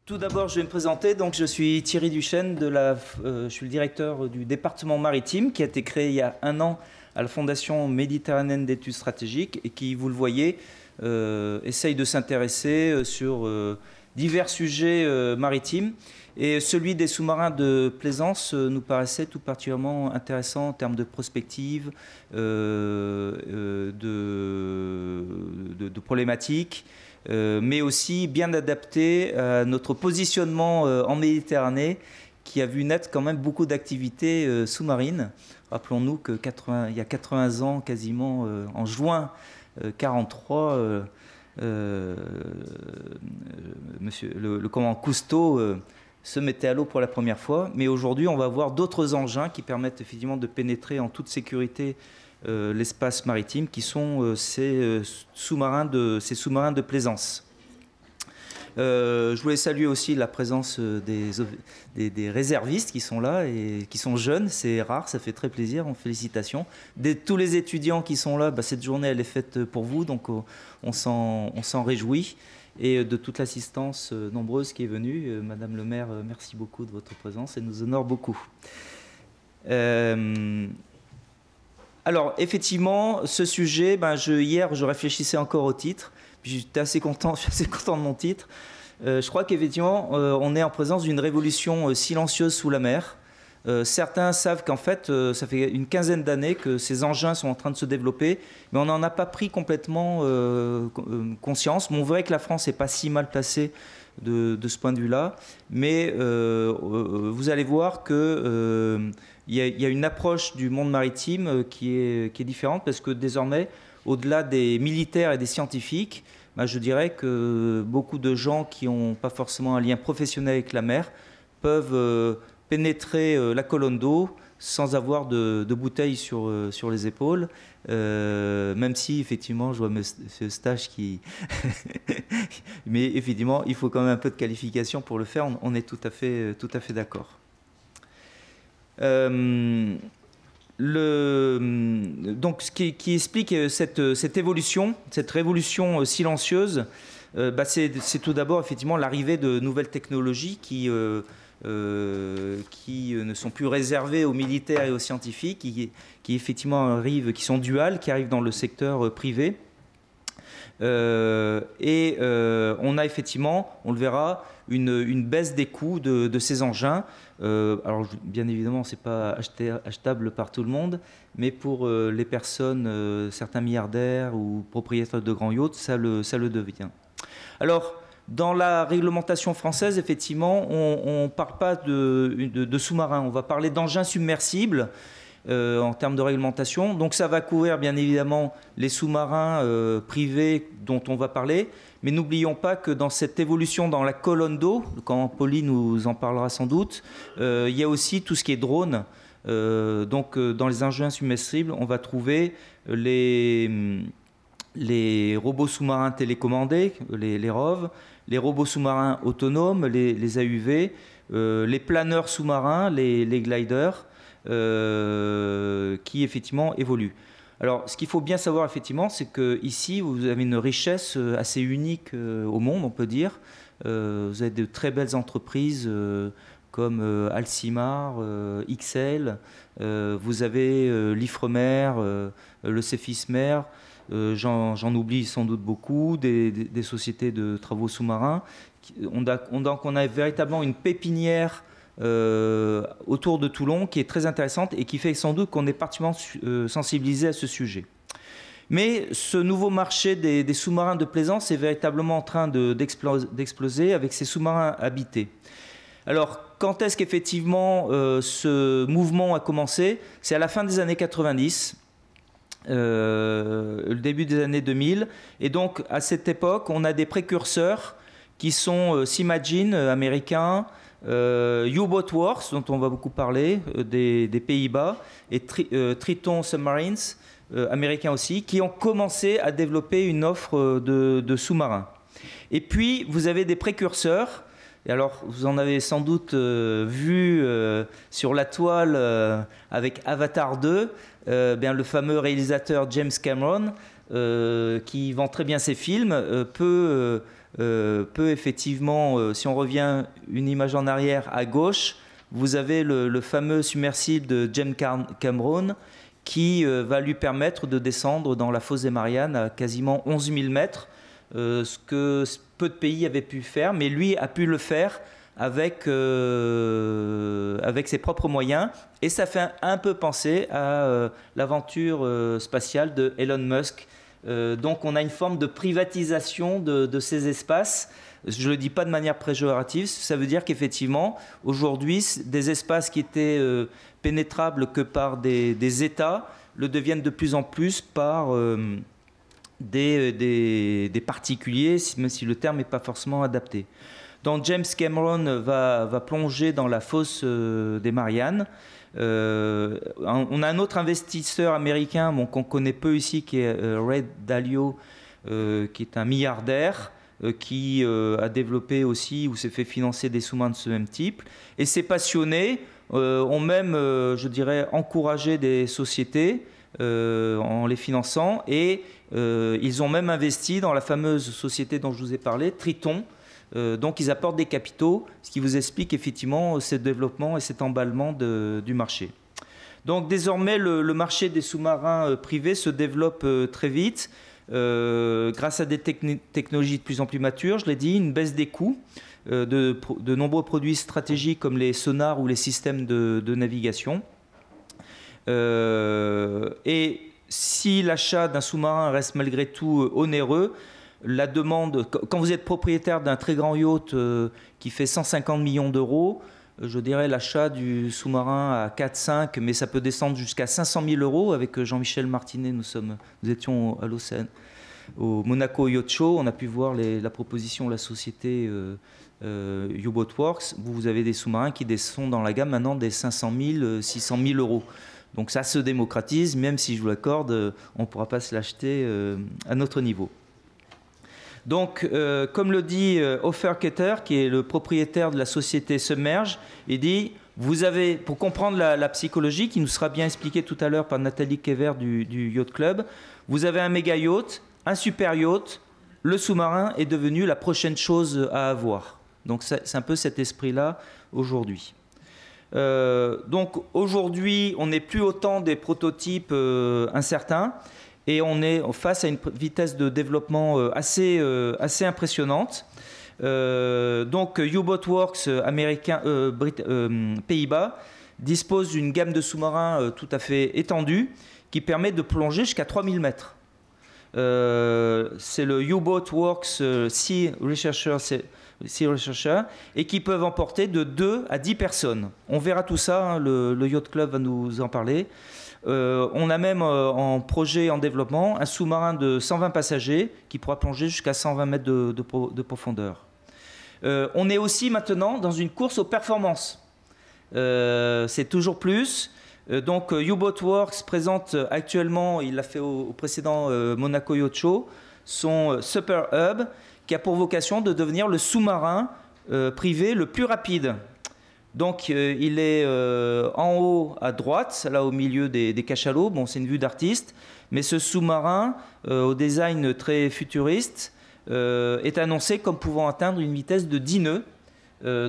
Tout d'abord, je vais me présenter. Donc, je suis Thierry Duchesne, je suis le directeur du département maritime qui a été créé il y a un an à la Fondation méditerranéenne d'études stratégiques et qui, vous le voyez, essaye de s'intéresser sur divers sujets maritimes. Et celui des sous-marins de plaisance nous paraissait tout particulièrement intéressant en termes de prospective, de problématiques, mais aussi bien adapté à notre positionnement en Méditerranée, qui a vu naître quand même beaucoup d'activités sous-marines. Rappelons-nous il y a 80 ans, quasiment en juin 1943, le commandant Cousteau se mettait à l'eau pour la première fois. Mais aujourd'hui, on va voir d'autres engins qui permettent effectivement de pénétrer en toute sécurité l'espace maritime, qui sont ces sous-marins de plaisance. Je voulais saluer aussi la présence des réservistes qui sont là et qui sont jeunes. C'est rare, ça fait très plaisir. Félicitations. Tous les étudiants qui sont là, cette journée elle est faite pour vous, donc on s'en réjouit. Et de toute l'assistance nombreuse qui est venue. Madame le maire, merci beaucoup de votre présence, elle nous honore beaucoup. Alors, effectivement, ce sujet, hier, je réfléchissais encore au titre, puis j'étais assez content, je suis assez content de mon titre. Je crois qu'effectivement, on est en présence d'une révolution silencieuse sous la mer. Certains savent qu'en fait, ça fait une quinzaine d'années que ces engins sont en train de se développer, mais on n'en a pas pris complètement conscience. Bon, on verrait que la France n'est pas si mal placée de ce point de vue-là, mais vous allez voir qu'il y a une approche du monde maritime qui est différente, parce que désormais, au-delà des militaires et des scientifiques, je dirais que beaucoup de gens qui n'ont pas forcément un lien professionnel avec la mer peuvent pénétrer la colonne d'eau sans avoir de bouteilles sur les épaules, même si effectivement je vois M. Eustache qui... Mais effectivement, il faut quand même un peu de qualification pour le faire, on est tout à fait d'accord. Donc ce qui explique cette évolution, cette révolution silencieuse, c'est tout d'abord effectivement l'arrivée de nouvelles technologies qui ne sont plus réservées aux militaires et aux scientifiques, qui effectivement arrivent, qui sont duales, qui arrivent dans le secteur privé. On a effectivement, on le verra, une baisse des coûts de ces engins. Alors bien évidemment, c'est pas achetable par tout le monde, mais pour les personnes, certains milliardaires ou propriétaires de grands yachts, ça le devient. Alors, dans la réglementation française, effectivement, on ne parle pas de sous-marins, on va parler d'engins submersibles en termes de réglementation. Donc ça va couvrir bien évidemment les sous-marins privés dont on va parler, mais n'oublions pas que dans cette évolution dans la colonne d'eau, quand Pauline nous en parlera sans doute, il y a aussi tout ce qui est drone. Donc dans les engins submersibles, on va trouver les robots sous-marins télécommandés, les ROV, les robots sous-marins autonomes, les AUV, les planeurs sous-marins, les gliders, qui effectivement évoluent. Alors, ce qu'il faut bien savoir effectivement, c'est qu'ici, vous avez une richesse assez unique au monde, on peut dire. Vous avez de très belles entreprises comme Alcimar, XL, vous avez l'Ifremer, le Cefismer, j'en oublie sans doute beaucoup, des sociétés de travaux sous-marins. On a véritablement une pépinière autour de Toulon qui est très intéressante et qui fait sans doute qu'on est particulièrement sensibilisé à ce sujet. Mais ce nouveau marché des sous-marins de plaisance est véritablement en train d'exploser avec ces sous-marins habités. Alors, quand est-ce qu'effectivement ce mouvement a commencé? C'est à la fin des années 90. Le début des années 2000, et donc à cette époque on a des précurseurs qui sont Simagin américain, U-Boat Wars dont on va beaucoup parler des Pays-Bas, et Triton Submarines américains aussi, qui ont commencé à développer une offre de sous-marins. Et puis vous avez des précurseurs. Et alors, vous en avez sans doute vu sur la toile avec Avatar 2, le fameux réalisateur James Cameron, qui vend très bien ses films, peut peut effectivement, si on revient une image en arrière à gauche, vous avez le fameux submersible de James Cameron qui va lui permettre de descendre dans la fosse des Mariannes à quasiment 11 000 mètres, ce que peu de pays avaient pu faire, mais lui a pu le faire avec ses propres moyens. Et ça fait un peu penser à l'aventure spatiale de Elon Musk. Donc on a une forme de privatisation de ces espaces. Je ne le dis pas de manière péjorative, ça veut dire qu'effectivement, aujourd'hui, des espaces qui étaient pénétrables que par des États le deviennent de plus en plus par des particuliers, même si le terme n'est pas forcément adapté. Donc James Cameron va plonger dans la fosse des Mariannes. On a un autre investisseur américain qu'on connaît peu ici, qui est Ray Dalio, qui est un milliardaire, qui a développé aussi ou s'est fait financer des sous-marins de ce même type. Et ces passionnés ont même, je dirais, encouragé des sociétés en les finançant. Et ils ont même investi dans la fameuse société dont je vous ai parlé, Triton. Donc ils apportent des capitaux, ce qui vous explique effectivement ce développement et cet emballement du marché. Donc désormais, le marché des sous-marins privés se développe très vite. Grâce à des technologies de plus en plus matures, je l'ai dit, une baisse des coûts de nombreux produits stratégiques comme les sonars ou les systèmes de navigation. Et si l'achat d'un sous-marin reste malgré tout onéreux, la demande, quand vous êtes propriétaire d'un très grand yacht qui fait 150 millions d'euros, je dirais l'achat du sous-marin à 4-5, mais ça peut descendre jusqu'à 500 000 euros. Avec Jean-Michel Martinet, nous étions à l'Océan, au Monaco Yacht Show. On a pu voir la proposition de la société U-Boat Works. Vous avez des sous-marins qui descendent dans la gamme maintenant des 500 000, 600 000 euros. Donc ça se démocratise, même si je vous l'accorde, on ne pourra pas se l'acheter à notre niveau. Donc, comme le dit Ofer Keter, qui est le propriétaire de la société Submerge, il dit, vous avez, pour comprendre la psychologie, qui nous sera bien expliquée tout à l'heure par Nathalie Kever du Yacht Club, vous avez un méga yacht, un super yacht, le sous-marin est devenu la prochaine chose à avoir. Donc, c'est un peu cet esprit-là aujourd'hui. Donc, aujourd'hui, on n'est plus autant des prototypes incertains. Et on est face à une vitesse de développement assez impressionnante. Donc U-Boat Works américain, Pays-Bas dispose d'une gamme de sous-marins tout à fait étendue qui permet de plonger jusqu'à 3000 mètres. C'est le U-Boat Works Sea Researcher et qui peuvent emporter de 2 à 10 personnes. On verra tout ça, hein, le Yacht Club va nous en parler. On a même en projet, en développement, un sous-marin de 120 passagers qui pourra plonger jusqu'à 120 mètres de profondeur. On est aussi maintenant dans une course aux performances. C'est toujours plus. Donc U-Boat Works présente actuellement, il l'a fait au précédent Monaco Yacht Show, son Super Hub qui a pour vocation de devenir le sous-marin privé le plus rapide. Donc il est en haut à droite, là au milieu des cachalots. Bon, c'est une vue d'artiste, mais ce sous-marin au design très futuriste est annoncé comme pouvant atteindre une vitesse de 10 nœuds.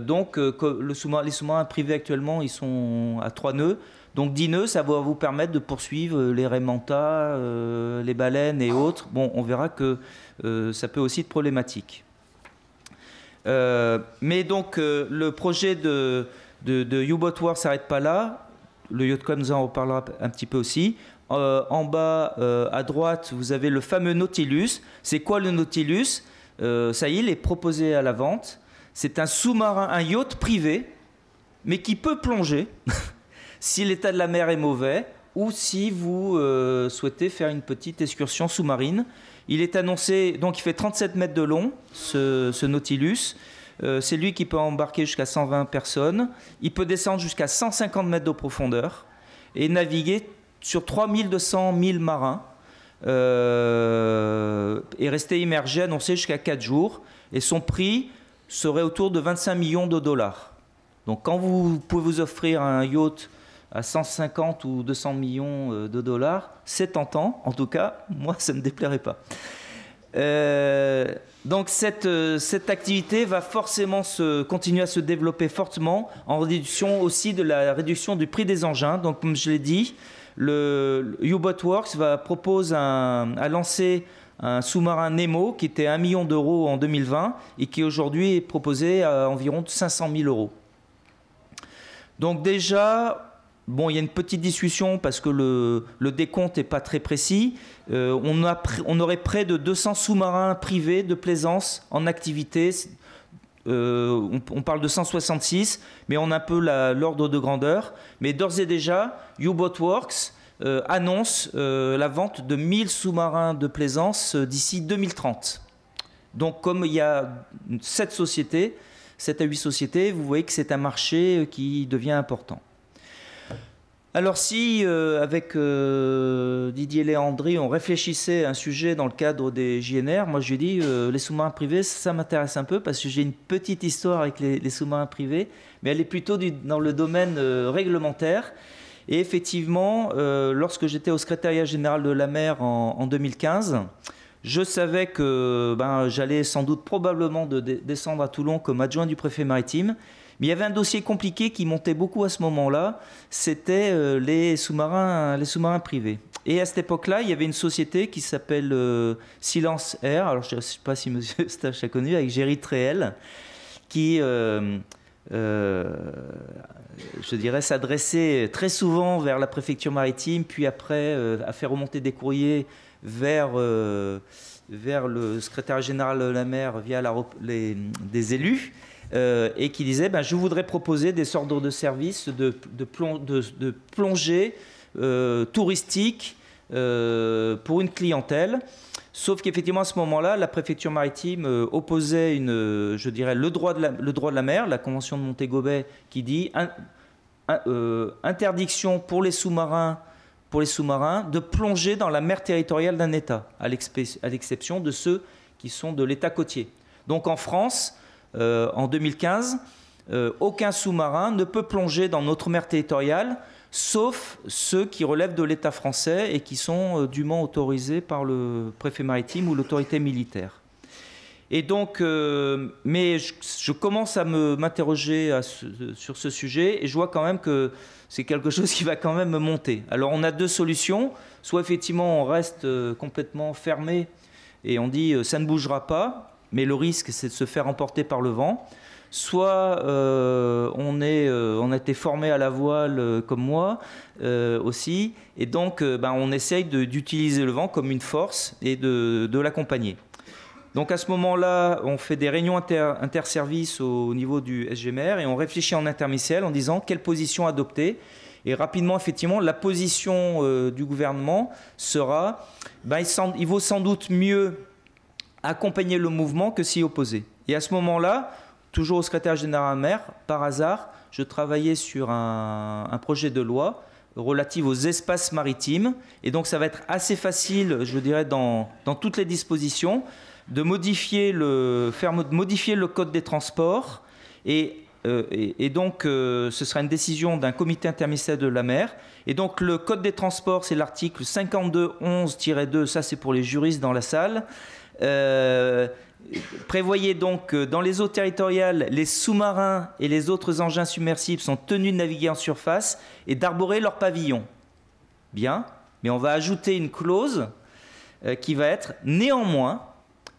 Donc les sous-marins privés actuellement, ils sont à 3 nœuds. Donc 10 nœuds, ça va vous permettre de poursuivre les raies mantas, les baleines et autres. Bon, on verra que ça peut aussi être problématique. Mais donc le projet de U-Boat Works ne s'arrête pas là. Le Yacht Club nous en reparlera un petit peu aussi. En bas à droite, vous avez le fameux Nautilus. C'est quoi le Nautilus? Ça y est, il est proposé à la vente. C'est un sous-marin, un yacht privé, mais qui peut plonger si l'état de la mer est mauvais ou si vous souhaitez faire une petite excursion sous-marine. Il est annoncé, donc il fait 37 mètres de long, ce Nautilus. C'est lui qui peut embarquer jusqu'à 120 personnes. Il peut descendre jusqu'à 150 mètres de profondeur et naviguer sur 3200 milles marins et rester immergé, annoncé jusqu'à 4 jours. Et son prix serait autour de 25 millions de dollars. Donc quand vous pouvez vous offrir un yacht à 150 ou 200 millions de dollars, c'est tentant. En tout cas, moi, ça ne me déplairait pas. Donc cette activité va forcément continuer à se développer fortement en réduction aussi de la réduction du prix des engins. Donc comme je l'ai dit, le U-Boat Works a lancé un sous-marin Nemo qui était 1 million d'euros en 2020 et qui aujourd'hui est proposé à environ 500 000 euros. Donc déjà, bon, il y a une petite discussion parce que le décompte n'est pas très précis. On aurait près de 200 sous-marins privés de plaisance en activité. On parle de 166, mais on a un peu l'ordre de grandeur. Mais d'ores et déjà, U-Boat Works annonce la vente de 1000 sous-marins de plaisance d'ici 2030. Donc comme il y a 7 à 8 sociétés, vous voyez que c'est un marché qui devient important. Alors si, avec Didier Léandri, on réfléchissait à un sujet dans le cadre des JNR, moi je lui ai dit, les sous-marins privés, ça m'intéresse un peu parce que j'ai une petite histoire avec les sous-marins privés, mais elle est plutôt dans le domaine réglementaire. Et effectivement, lorsque j'étais au secrétariat général de la mer en 2015, je savais que j'allais sans doute probablement descendre à Toulon comme adjoint du préfet maritime. Mais il y avait un dossier compliqué qui montait beaucoup à ce moment-là, c'était les sous-marins privés. Et à cette époque-là, il y avait une société qui s'appelle Silence Air, alors je ne sais pas si M. Stache a connu, avec Géry Tréhel, qui, je dirais, s'adressait très souvent vers la préfecture maritime, puis après a fait remonter des courriers vers le secrétaire général de la mer via des élus. Et qui disait je voudrais proposer des ordres de service de plongée touristique pour une clientèle. Sauf qu'effectivement, à ce moment-là, la préfecture maritime opposait le droit de la mer, la convention de Montego-Bay, qui dit interdiction pour les sous-marins de plonger dans la mer territoriale d'un État, à l'exception de ceux qui sont de l'État côtier. Donc en France, en 2015, aucun sous-marin ne peut plonger dans notre mer territoriale, sauf ceux qui relèvent de l'État français et qui sont dûment autorisés par le préfet maritime ou l'autorité militaire. Et donc, mais je commence à m'interroger sur ce sujet et je vois quand même que c'est quelque chose qui va quand même monter. Alors on a deux solutions, soit effectivement on reste complètement fermé et on dit ça ne bougera pas, mais le risque, c'est de se faire emporter par le vent. Soit on a été formé à la voile comme moi aussi, et donc on essaye d'utiliser le vent comme une force et de l'accompagner. Donc à ce moment-là, on fait des réunions interservices au niveau du SGMR et on réfléchit en interministériel en disant quelle position adopter. Et rapidement, effectivement, la position du gouvernement sera il vaut sans doute mieux accompagner le mouvement que s'y opposer. Et à ce moment-là, toujours au secrétaire général mer, par hasard, je travaillais sur un projet de loi relatif aux espaces maritimes. Et donc ça va être assez facile, je dirais, dans toutes les dispositions, de modifier le code des transports. Et donc ce sera une décision d'un comité interministériel de la mer. Et donc le code des transports, c'est l'article 5211-2, ça c'est pour les juristes dans la salle. Prévoyez donc que dans les eaux territoriales, les sous-marins et les autres engins submersibles sont tenus de naviguer en surface et d'arborer leur pavillon. Bien, mais on va ajouter une clause qui va être néanmoins,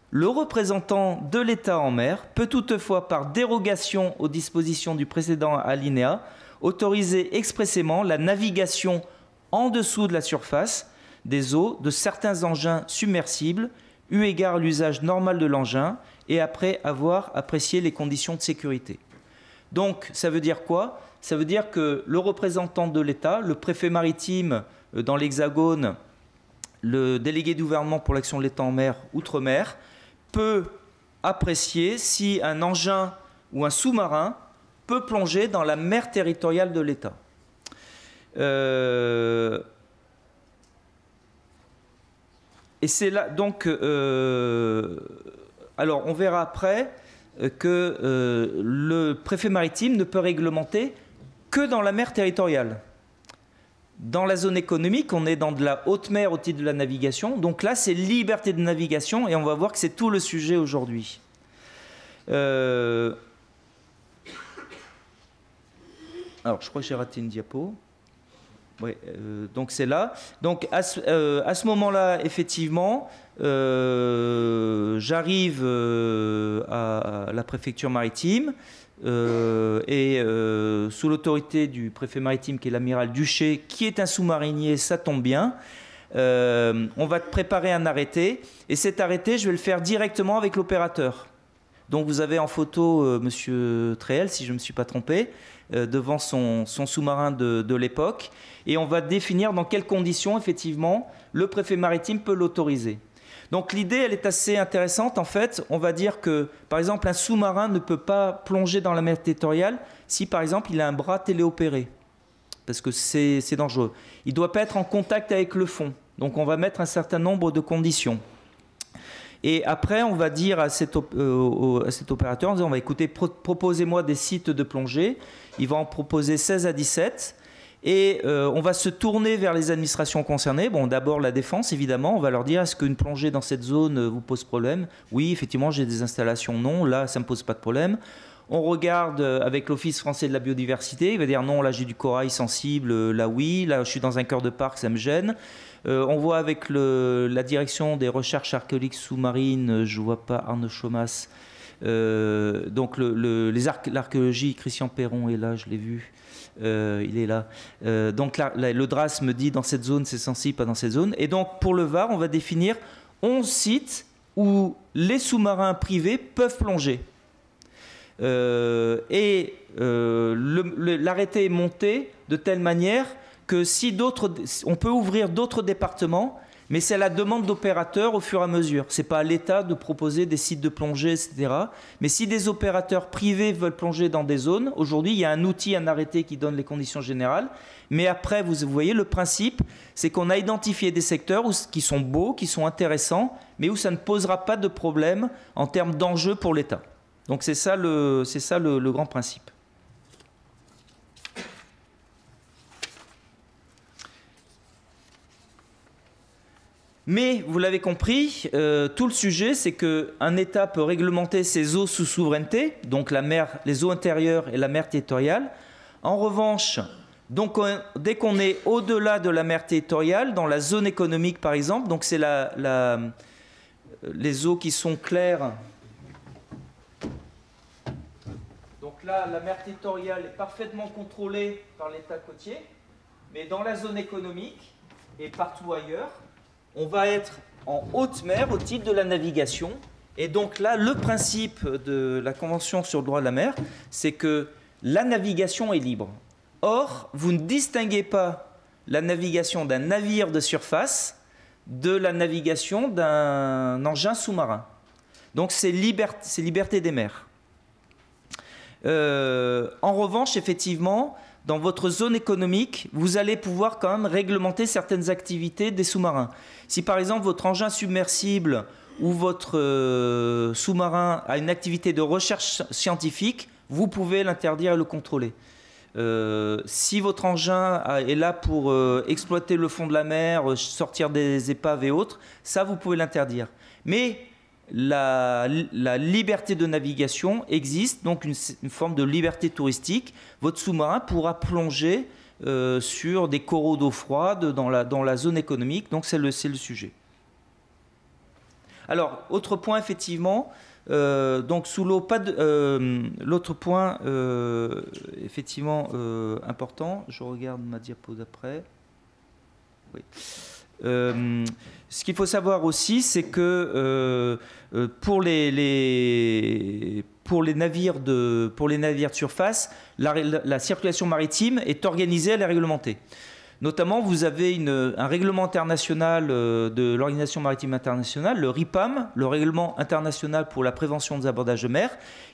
le représentant de l'État en mer peut toutefois, par dérogation aux dispositions du précédent alinéa, autoriser expressément la navigation en dessous de la surface des eaux de certains engins submersibles eu égard à l'usage normal de l'engin et après avoir apprécié les conditions de sécurité. Donc, ça veut dire quoi? Ça veut dire que le représentant de l'État, le préfet maritime dans l'Hexagone, le délégué du gouvernement pour l'action de l'État en mer, outre-mer, peut apprécier si un engin ou un sous-marin peut plonger dans la mer territoriale de l'État. Et c'est là, donc, alors on verra après que le préfet maritime ne peut réglementer que dans la mer territoriale. Dans la zone économique, on est dans de la haute mer au titre de la navigation. Donc là, c'est liberté de navigation et on va voir que c'est tout le sujet aujourd'hui. Alors, je crois que j'ai raté une diapo. Oui, donc c'est là. Donc à ce moment-là, effectivement, j'arrive à la préfecture maritime et sous l'autorité du préfet maritime qui est l'amiral Duché, qui est un sous-marinier, ça tombe bien. On va préparer un arrêté et cet arrêté, je vais le faire directement avec l'opérateur. Donc vous avez en photo Monsieur Tréhel, si je ne me suis pas trompé, devant son sous-marin de l'époque. Et on va définir dans quelles conditions, effectivement, le préfet maritime peut l'autoriser. Donc l'idée, elle est assez intéressante. En fait, on va dire que, par exemple, un sous-marin ne peut pas plonger dans la mer territoriale si, par exemple, il a un bras téléopéré, parce que c'est dangereux. Il ne doit pas être en contact avec le fond. Donc on va mettre un certain nombre de conditions. Et après, on va dire à cet opérateur, en disant, écoutez, proposez-moi des sites de plongée. Il va en proposer 16 à 17. Et on va se tourner vers les administrations concernées. Bon, d'abord la défense, évidemment. On va leur dire, est-ce qu'une plongée dans cette zone vous pose problème? Oui, effectivement, j'ai des installations. Non, là, ça ne me pose pas de problème. On regarde avec l'Office français de la biodiversité. Il va dire, non, là, j'ai du corail sensible. Là, oui. Là, je suis dans un cœur de parc, ça me gêne. On voit avec la direction des recherches archéologiques sous-marines, je ne vois pas Arnaud Chomas. Donc l'archéologie, Christian Perron est là, je l'ai vu. Il est là. Donc le DRAS me dit dans cette zone c'est sensible, pas dans cette zone. Et donc pour le Var, on va définir 11 sites où les sous-marins privés peuvent plonger. L'arrêté est monté de telle manière que on peut ouvrir d'autres départements, mais c'est à la demande d'opérateurs au fur et à mesure. Ce n'est pas à l'État de proposer des sites de plongée, etc. Mais si des opérateurs privés veulent plonger dans des zones, aujourd'hui, il y a un outil, un arrêté qui donne les conditions générales. Mais après, vous voyez, le principe, c'est qu'on a identifié des secteurs qui sont beaux, qui sont intéressants, mais où ça ne posera pas de problème en termes d'enjeux pour l'État. Donc c'est ça le grand principe. Mais, vous l'avez compris, tout le sujet, c'est qu'un État peut réglementer ses eaux sous souveraineté, donc la mer, les eaux intérieures et la mer territoriale. En revanche, donc, dès qu'on est au-delà de la mer territoriale, dans la zone économique par exemple, donc c'est les eaux qui sont claires. Donc là, la mer territoriale est parfaitement contrôlée par l'État côtier, mais dans la zone économique et partout ailleurs, on va être en haute mer au titre de la navigation. Et donc là, le principe de la Convention sur le droit de la mer, c'est que la navigation est libre. Or, vous ne distinguez pas la navigation d'un navire de surface de la navigation d'un engin sous-marin. Donc c'est liberté des mers. En revanche, effectivement, dans votre zone économique, vous allez pouvoir quand même réglementer certaines activités des sous-marins. Si par exemple votre engin submersible ou votre sous-marin a une activité de recherche scientifique, vous pouvez l'interdire et le contrôler. Si votre engin est là pour exploiter le fond de la mer, sortir des épaves et autres, ça vous pouvez l'interdire. Mais la liberté de navigation existe, donc une forme de liberté touristique. Votre sous-marin pourra plonger sur des coraux d'eau froide dans la zone économique, donc c'est le sujet. Alors, autre point, effectivement, donc sous l'eau, l'autre point, effectivement, important, je regarde ma diapo d'après. Oui. Ce qu'il faut savoir aussi, c'est que pour les navires de surface, la circulation maritime est organisée, elle est réglementée. Notamment, vous avez un règlement international de l'Organisation maritime internationale, le RIPAM, le règlement international pour la prévention des abordages de mer,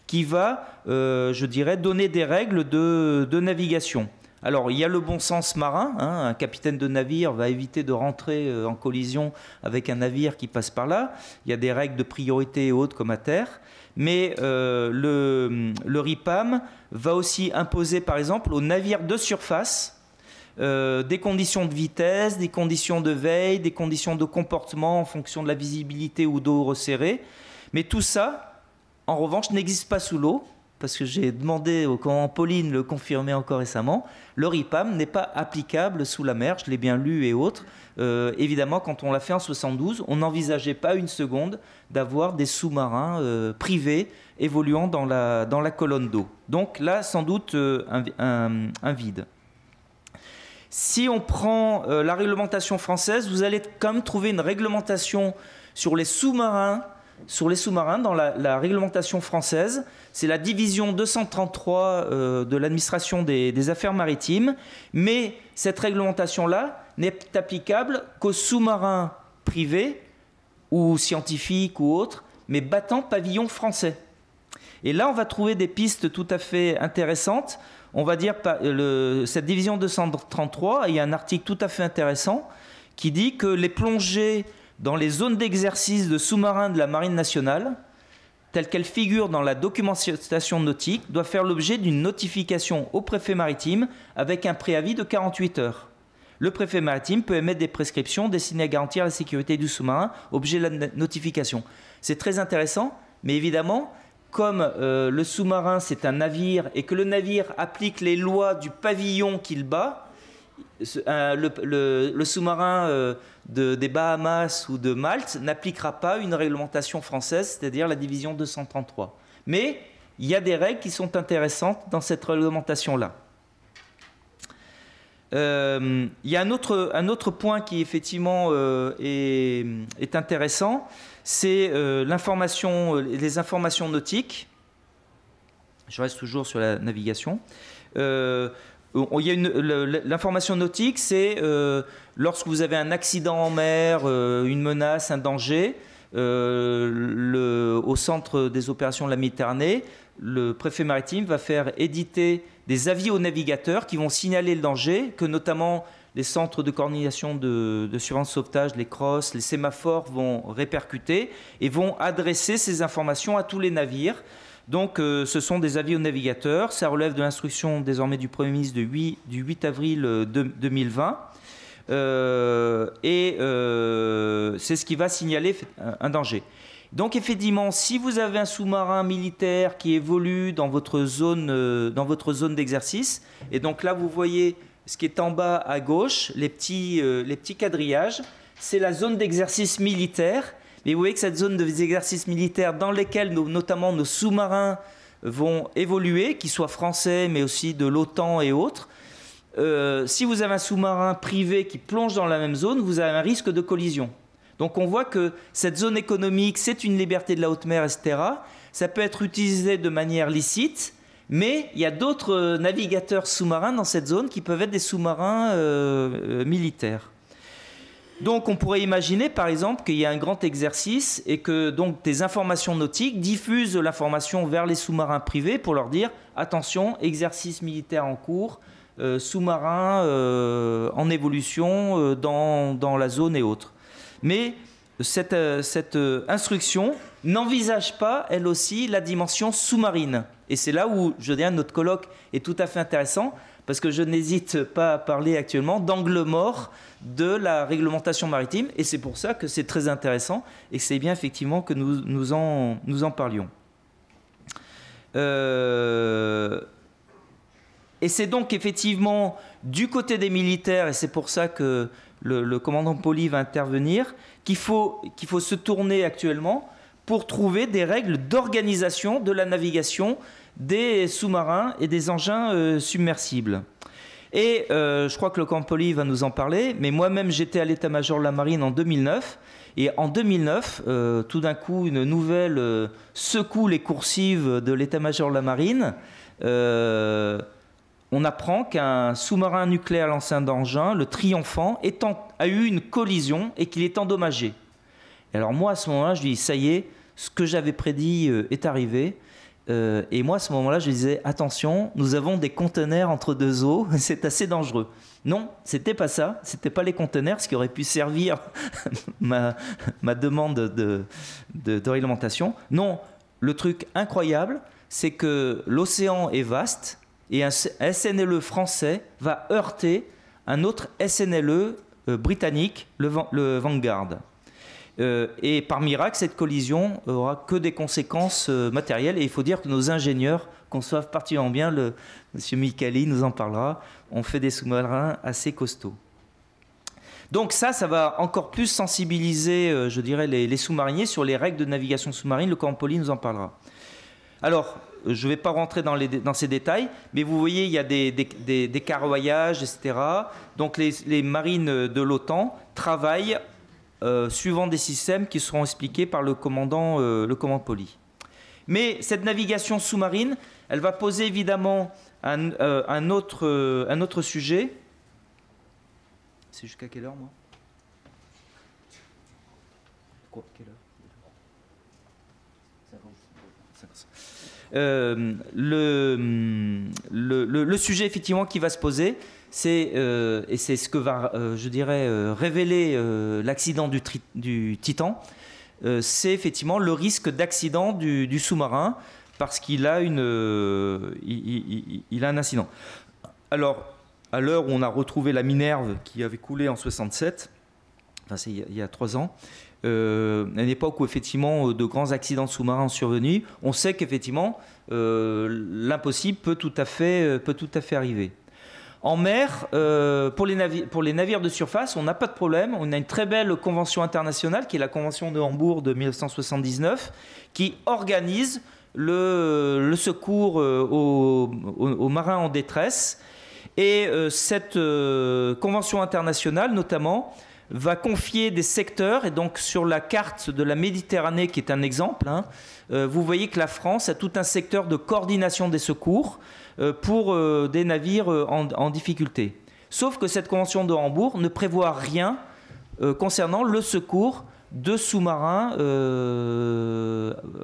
qui va, je dirais, donner des règles de navigation. Alors, il y a le bon sens marin, hein, un capitaine de navire va éviter de rentrer en collision avec un navire qui passe par là. Il y a des règles de priorité et autres comme à terre. Mais le RIPAM va aussi imposer, par exemple, aux navires de surface des conditions de vitesse, des conditions de veille, des conditions de comportement en fonction de la visibilité ou d'eau resserrée. Mais tout ça, en revanche, n'existe pas sous l'eau, parce que j'ai demandé au commandant Pauline le confirmer encore récemment, le RIPAM n'est pas applicable sous la mer, je l'ai bien lu et autres. Évidemment, quand on l'a fait en 72, on n'envisageait pas une seconde d'avoir des sous-marins privés évoluant dans la colonne d'eau. Donc là, sans doute, un vide. Si on prend la réglementation française, vous allez quand même trouver une réglementation sur les sous-marins dans la réglementation française. C'est la division 233 de l'administration des affaires maritimes. Mais cette réglementation-là n'est applicable qu'aux sous-marins privés ou scientifiques ou autres, mais battant pavillon français. Et là, on va trouver des pistes tout à fait intéressantes. On va dire cette division 233, il y a un article tout à fait intéressant qui dit que les plongées dans les zones d'exercice de sous-marins de la Marine nationale, telles qu'elles figurent dans la documentation nautique, doivent faire l'objet d'une notification au préfet maritime avec un préavis de 48 heures. Le préfet maritime peut émettre des prescriptions destinées à garantir la sécurité du sous-marin, objet de la notification. C'est très intéressant, mais évidemment, comme le sous-marin c'est un navire et que le navire applique les lois du pavillon qu'il bat, le sous-marin des Bahamas ou de Malte n'appliquera pas une réglementation française, c'est-à-dire la division 233. Mais il y a des règles qui sont intéressantes dans cette réglementation-là. Il y a un autre point qui effectivement est intéressant, c'est les informations nautiques. Je reste toujours sur la navigation. L'information nautique, c'est lorsque vous avez un accident en mer, une menace, un danger, au centre des opérations de la Méditerranée, le préfet maritime va faire éditer des avis aux navigateurs qui vont signaler le danger, que notamment les centres de coordination de surveillance sauvetage, les CROSS, les sémaphores vont répercuter et vont adresser ces informations à tous les navires. Donc ce sont des avis aux navigateurs, ça relève de l'instruction désormais du Premier ministre du 8 avril 2020 c'est ce qui va signaler un danger. Donc effectivement, si vous avez un sous-marin militaire qui évolue dans votre zone d'exercice, et donc là vous voyez ce qui est en bas à gauche, les petits quadrillages, c'est la zone d'exercice militaire. Mais vous voyez que cette zone d'exercice militaire dans laquelle notamment nos sous-marins vont évoluer, qu'ils soient français mais aussi de l'OTAN et autres, si vous avez un sous-marin privé qui plonge dans la même zone, vous avez un risque de collision. Donc on voit que cette zone économique, c'est une liberté de la haute mer, etc. Ça peut être utilisé de manière licite, mais il y a d'autres navigateurs sous-marins dans cette zone qui peuvent être des sous-marins militaires. Donc on pourrait imaginer par exemple qu'il y a un grand exercice et que donc des informations nautiques diffusent l'information vers les sous-marins privés pour leur dire attention, exercice militaire en cours, sous-marin en évolution dans la zone et autres. Mais cette instruction n'envisage pas elle aussi la dimension sous-marine. Et c'est là où je dirais notre colloque est tout à fait intéressant, parce que je n'hésite pas à parler actuellement d'angle mort de la réglementation maritime, et c'est pour ça que c'est très intéressant, et que c'est bien effectivement que nous en parlions. Et c'est donc effectivement du côté des militaires, et c'est pour ça que le commandant Pauly va intervenir, qu'il faut se tourner actuellement pour trouver des règles d'organisation de la navigation des sous-marins et des engins submersibles. Et je crois que le commandant Pauly va nous en parler, mais moi-même j'étais à l'état-major de la marine en 2009, et en 2009, tout d'un coup, une nouvelle secoue les coursives de l'état-major de la marine. On apprend qu'un sous-marin nucléaire lancé d'engin, le Triomphant, a eu une collision et qu'il est endommagé. Et alors moi, à ce moment-là, je dis, ça y est, ce que j'avais prédit est arrivé. Et moi, à ce moment-là, je disais, attention, nous avons des conteneurs entre deux eaux, c'est assez dangereux. Non, c'était pas ça, c'était pas les conteneurs, ce qui aurait pu servir ma demande de réglementation. Non, le truc incroyable, c'est que l'océan est vaste et un SNLE français va heurter un autre SNLE britannique, le Vanguard. Et par miracle, cette collision aura que des conséquences matérielles. Et il faut dire que nos ingénieurs conçoivent particulièrement bien, M. Micali nous en parlera, on fait des sous-marins assez costauds. Donc ça va encore plus sensibiliser, je dirais, les sous-mariniers sur les règles de navigation sous-marine. Le commandant Pauly nous en parlera. Alors, je ne vais pas rentrer dans ces détails, mais vous voyez, il y a des carroyages, etc. Donc les marines de l'OTAN travaillent suivant des systèmes qui seront expliqués par le commandant Pauly. Mais cette navigation sous-marine, elle va poser évidemment un autre sujet. C'est jusqu'à quelle heure, moi? Quoi, quelle heure? Le sujet effectivement qui va se poser, et c'est ce que va, je dirais, révéler l'accident du Titan, c'est effectivement le risque d'accident du sous-marin parce qu'il a, il a un incident. Alors, à l'heure où on a retrouvé la Minerve qui avait coulé en 67, enfin c'est il y a 3 ans, à une époque où effectivement de grands accidents sous-marins sont survenus, on sait qu'effectivement l'impossible peut tout à fait arriver. En mer, pour les navires de surface, on n'a pas de problème. On a une très belle convention internationale qui est la Convention de Hambourg de 1979 qui organise le secours aux marins en détresse. Et cette convention internationale, notamment, va confier des secteurs. Et donc, sur la carte de la Méditerranée, qui est un exemple, vous voyez que la France a tout un secteur de coordination des secours pour des navires en difficulté. Sauf que cette convention de Hambourg ne prévoit rien concernant le secours de sous-marins,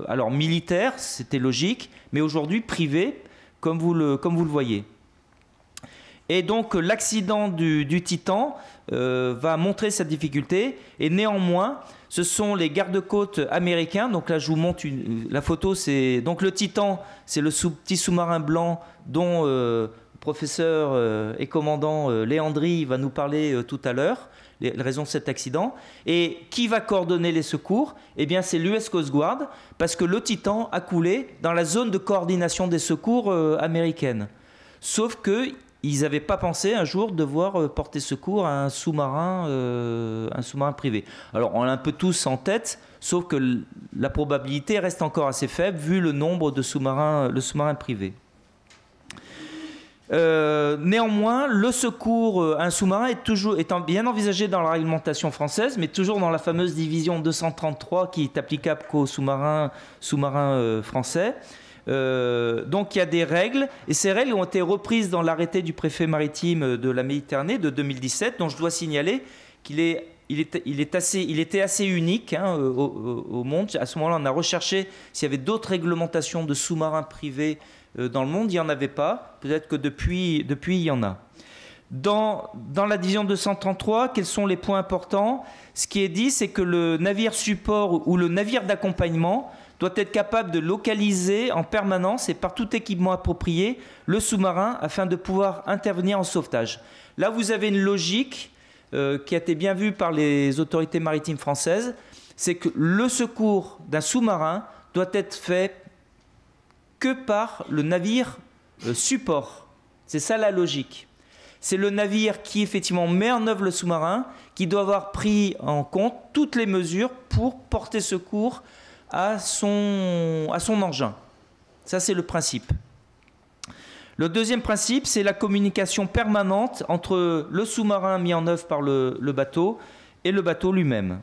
alors militaires, c'était logique, mais aujourd'hui privés, comme vous le voyez. Et donc l'accident du Titan va montrer cette difficulté. Et néanmoins, ce sont les gardes-côtes américains. Donc là, je vous montre la photo. Donc le Titan, c'est le petit sous-marin blanc dont le professeur et commandant Léandri va nous parler tout à l'heure, les raisons de cet accident. Et qui va coordonner les secours? Eh bien, c'est l'US Coast Guard, parce que le Titan a coulé dans la zone de coordination des secours américaine. Sauf que ils n'avaient pas pensé un jour devoir porter secours à un sous-marin privé. Alors on l'a un peu tous en tête, sauf que la probabilité reste encore assez faible vu le nombre de sous-marins privés. Néanmoins, le secours à un sous-marin est bien envisagé dans la réglementation française, mais toujours dans la fameuse division 233 qui est applicable qu'aux sous-marins français. Donc il y a des règles, et ces règles ont été reprises dans l'arrêté du préfet maritime de la Méditerranée de 2017, dont je dois signaler qu'il était assez unique au monde. À ce moment-là, on a recherché s'il y avait d'autres réglementations de sous-marins privés dans le monde. Il n'y en avait pas. Peut-être que depuis, il y en a. Dans la division 233, quels sont les points importants? Ce qui est dit, c'est que le navire support ou le navire d'accompagnement doit être capable de localiser en permanence et par tout équipement approprié le sous-marin afin de pouvoir intervenir en sauvetage. Là, vous avez une logique qui a été bien vue par les autorités maritimes françaises, c'est que le secours d'un sous-marin doit être fait que par le navire support. C'est ça la logique. C'est le navire qui effectivement met en œuvre le sous-marin qui doit avoir pris en compte toutes les mesures pour porter secours à son engin. Ça, c'est le principe. Le deuxième principe, c'est la communication permanente entre le sous-marin mis en œuvre par le bateau et le bateau lui-même,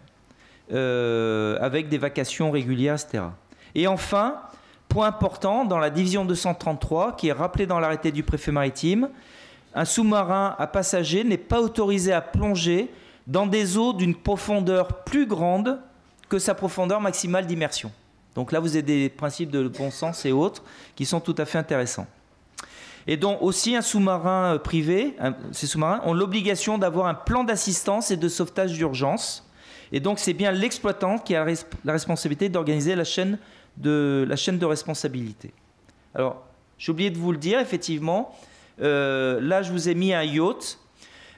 avec des vacations régulières, etc. Et enfin, point important, dans la division 233, qui est rappelé dans l'arrêté du préfet maritime, un sous-marin à passagers n'est pas autorisé à plonger dans des eaux d'une profondeur plus grande que sa profondeur maximale d'immersion. Donc là, vous avez des principes de bon sens et autres qui sont tout à fait intéressants. Et donc aussi un sous-marin privé, ces sous-marins ont l'obligation d'avoir un plan d'assistance et de sauvetage d'urgence. Et donc c'est bien l'exploitant qui a la responsabilité d'organiser la chaîne de responsabilité. Alors, j'ai oublié de vous le dire, effectivement, là je vous ai mis un yacht.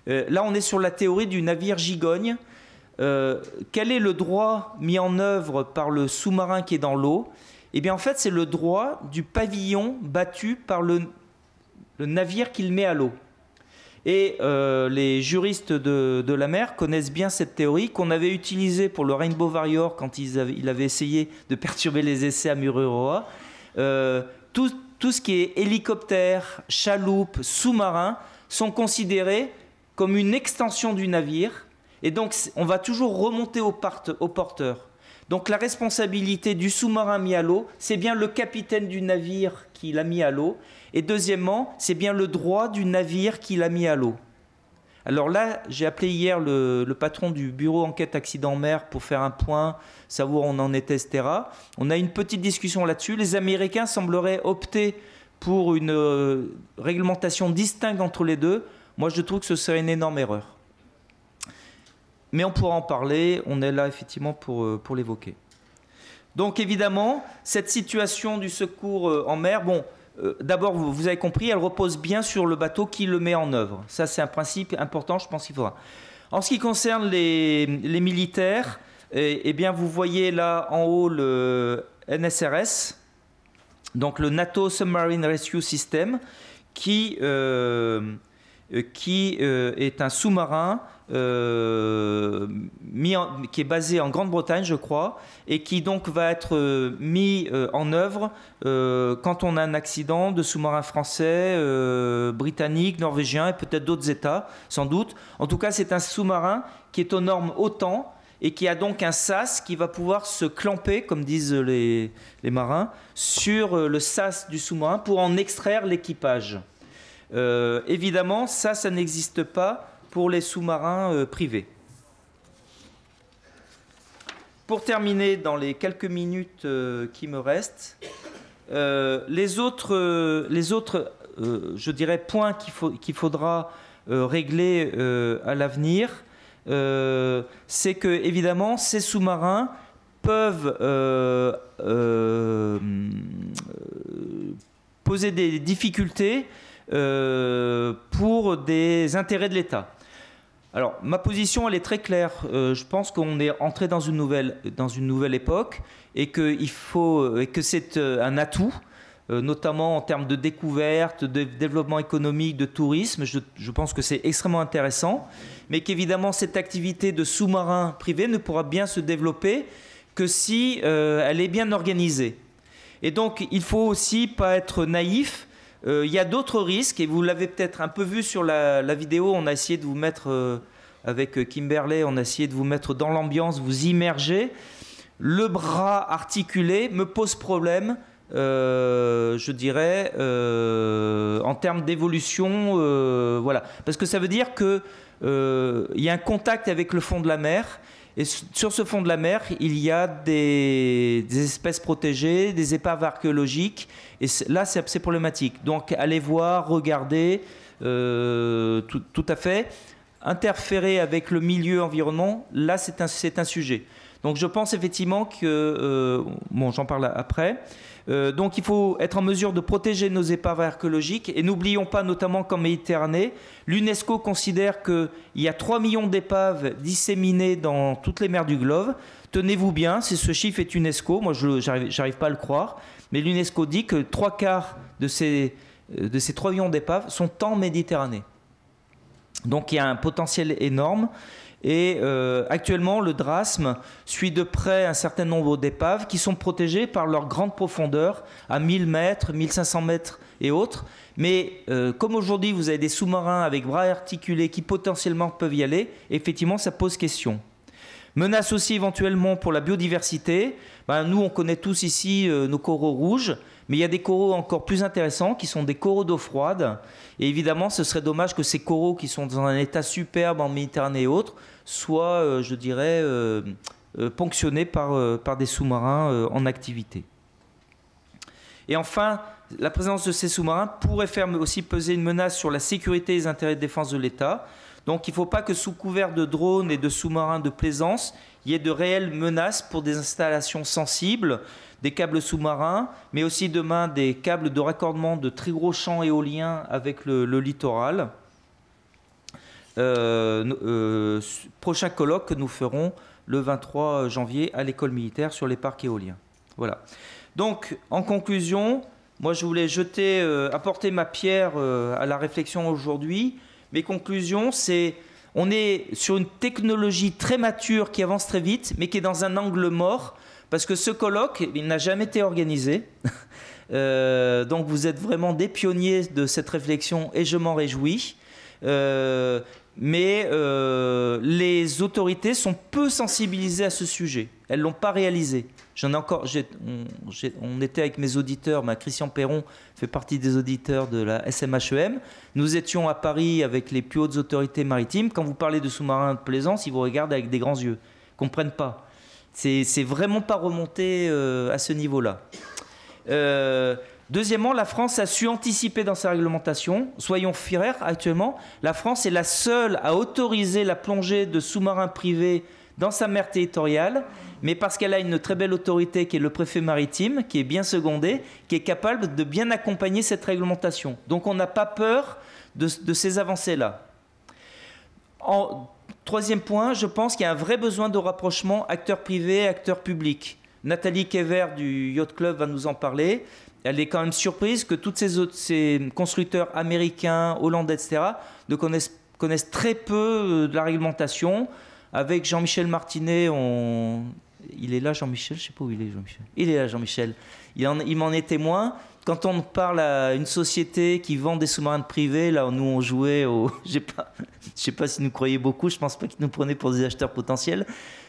Là, on est sur la théorie du navire gigogne. Quel est le droit mis en œuvre par le sous-marin qui est dans l'eau? Eh bien, en fait, c'est le droit du pavillon battu par le navire qu'il met à l'eau. Et les juristes de la mer connaissent bien cette théorie qu'on avait utilisée pour le Rainbow Warrior quand il avait essayé de perturber les essais à Mururoa. Tout ce qui est hélicoptère, chaloupe, sous-marin sont considérés comme une extension du navire. Et donc, on va toujours remonter au porteur. Donc, la responsabilité du sous-marin mis à l'eau, c'est bien le capitaine du navire qui l'a mis à l'eau. Et deuxièmement, c'est bien le droit du navire qui l'a mis à l'eau. Alors là, j'ai appelé hier le patron du bureau enquête accident mer pour faire un point, savoir où on en était, etc. On a une petite discussion là-dessus. Les Américains sembleraient opter pour une réglementation distincte entre les deux. Moi, je trouve que ce serait une énorme erreur. Mais on pourra en parler, on est là effectivement pour l'évoquer. Donc évidemment, cette situation du secours en mer, bon, d'abord, vous avez compris, elle repose bien sur le bateau qui le met en œuvre. Ça, c'est un principe important, je pense qu'il faudra. En ce qui concerne les militaires, eh bien, vous voyez là en haut le NSRS, donc le NATO Submarine Rescue System, qui est un sous-marin qui est basé en Grande-Bretagne, je crois, et qui donc va être mis en œuvre quand on a un accident de sous-marin français, britannique, norvégien et peut-être d'autres États, sans doute. En tout cas, c'est un sous-marin qui est aux normes OTAN et qui a donc un sas qui va pouvoir se clamper, comme disent les marins, sur le sas du sous-marin pour en extraire l'équipage. Évidemment, ça n'existe pas pour les sous-marins privés. Pour terminer, dans les quelques minutes qui me restent, les autres je dirais, points qu'il faudra régler à l'avenir, c'est que, évidemment, ces sous-marins peuvent poser des difficultés pour des intérêts de l'État. Alors, ma position, elle est très claire. Je pense qu'on est entré dans une nouvelle époque et que c'est un atout, notamment en termes de découverte, de développement économique, de tourisme. Je pense que c'est extrêmement intéressant, mais qu'évidemment, cette activité de sous-marin privé ne pourra bien se développer que si elle est bien organisée. Et donc, il ne faut aussi pas être naïf. Il y a d'autres risques, et vous l'avez peut-être un peu vu sur la vidéo, on a essayé de vous mettre, avec Kimberley, on a essayé de vous mettre dans l'ambiance, vous immerger. Le bras articulé me pose problème, je dirais, en termes d'évolution, voilà. Parce que ça veut dire qu'il y a un contact avec le fond de la mer. Et sur ce fond de la mer, il y a des espèces protégées, des épaves archéologiques. Et là, c'est problématique. Donc, allez voir, regardez, tout à fait. Interférer avec le milieu environnement, là, c'est un sujet. Donc, je pense effectivement que... bon, j'en parle après. Donc, il faut être en mesure de protéger nos épaves archéologiques. Et n'oublions pas, notamment qu'en Méditerranée, l'UNESCO considère qu'il y a 3 millions d'épaves disséminées dans toutes les mers du globe. Tenez-vous bien, ce chiffre est UNESCO. Moi, je n'arrive pas à le croire. Mais l'UNESCO dit que 3/4 de ces 3 millions d'épaves sont en Méditerranée. Donc, il y a un potentiel énorme. Et actuellement, le DRASM suit de près un certain nombre d'épaves qui sont protégées par leur grande profondeur, à 1000 mètres, 1500 mètres et autres. Mais comme aujourd'hui, vous avez des sous-marins avec bras articulés qui potentiellement peuvent y aller, effectivement, ça pose question. Menace aussi éventuellement pour la biodiversité. Nous, on connaît tous ici nos coraux rouges, mais il y a des coraux encore plus intéressants qui sont des coraux d'eau froide. Et évidemment, ce serait dommage que ces coraux qui sont dans un état superbe en Méditerranée et autres soient, je dirais, ponctionnés par des sous-marins en activité. Et enfin, la présence de ces sous-marins pourrait faire aussi peser une menace sur la sécurité et les intérêts de défense de l'État. Donc il ne faut pas que sous couvert de drones et de sous-marins de plaisance, il y ait de réelles menaces pour des installations sensibles, des câbles sous-marins, mais aussi demain des câbles de raccordement de très gros champs éoliens avec le littoral. prochain colloque que nous ferons le 23 janvier à l'école militaire sur les parcs éoliens. Voilà. Donc, en conclusion, moi je voulais apporter ma pierre à la réflexion aujourd'hui. Mes conclusions, c'est on est sur une technologie très mature qui avance très vite, mais qui est dans un angle mort, parce que ce colloque, il n'a jamais été organisé. Donc vous êtes vraiment des pionniers de cette réflexion et je m'en réjouis. Mais les autorités sont peu sensibilisées à ce sujet. Elles ne l'ont pas réalisé. On était avec mes auditeurs, Christian Perron fait partie des auditeurs de la SMHEM. Nous étions à Paris avec les plus hautes autorités maritimes. Quand vous parlez de sous-marins de plaisance, ils vous regardent avec des grands yeux. Ils ne comprennent pas. C'est vraiment pas remonté à ce niveau-là. Deuxièmement, la France a su anticiper dans sa réglementation. Soyons fiers, actuellement, la France est la seule à autoriser la plongée de sous-marins privés dans sa mer territoriale, mais parce qu'elle a une très belle autorité qui est le préfet maritime, qui est bien secondé, qui est capable de bien accompagner cette réglementation. Donc on n'a pas peur de ces avancées-là. Troisième point, je pense qu'il y a un vrai besoin de rapprochement acteurs privés, acteurs publics. Nathalie Kever du Yacht Club va nous en parler. Elle est quand même surprise que tous ces constructeurs américains, hollandais, etc., connaissent très peu de la réglementation. Avec Jean-Michel Martinet, il est là, Jean-Michel? Je ne sais pas où il est, Jean-Michel. Il est là, Jean-Michel. Il m'en est témoin. Quand on parle à une société qui vend des sous-marins privés, là où nous on jouait au... Je sais pas s'ils nous croyaient beaucoup, je ne pense pas qu'ils nous prenaient pour des acheteurs potentiels.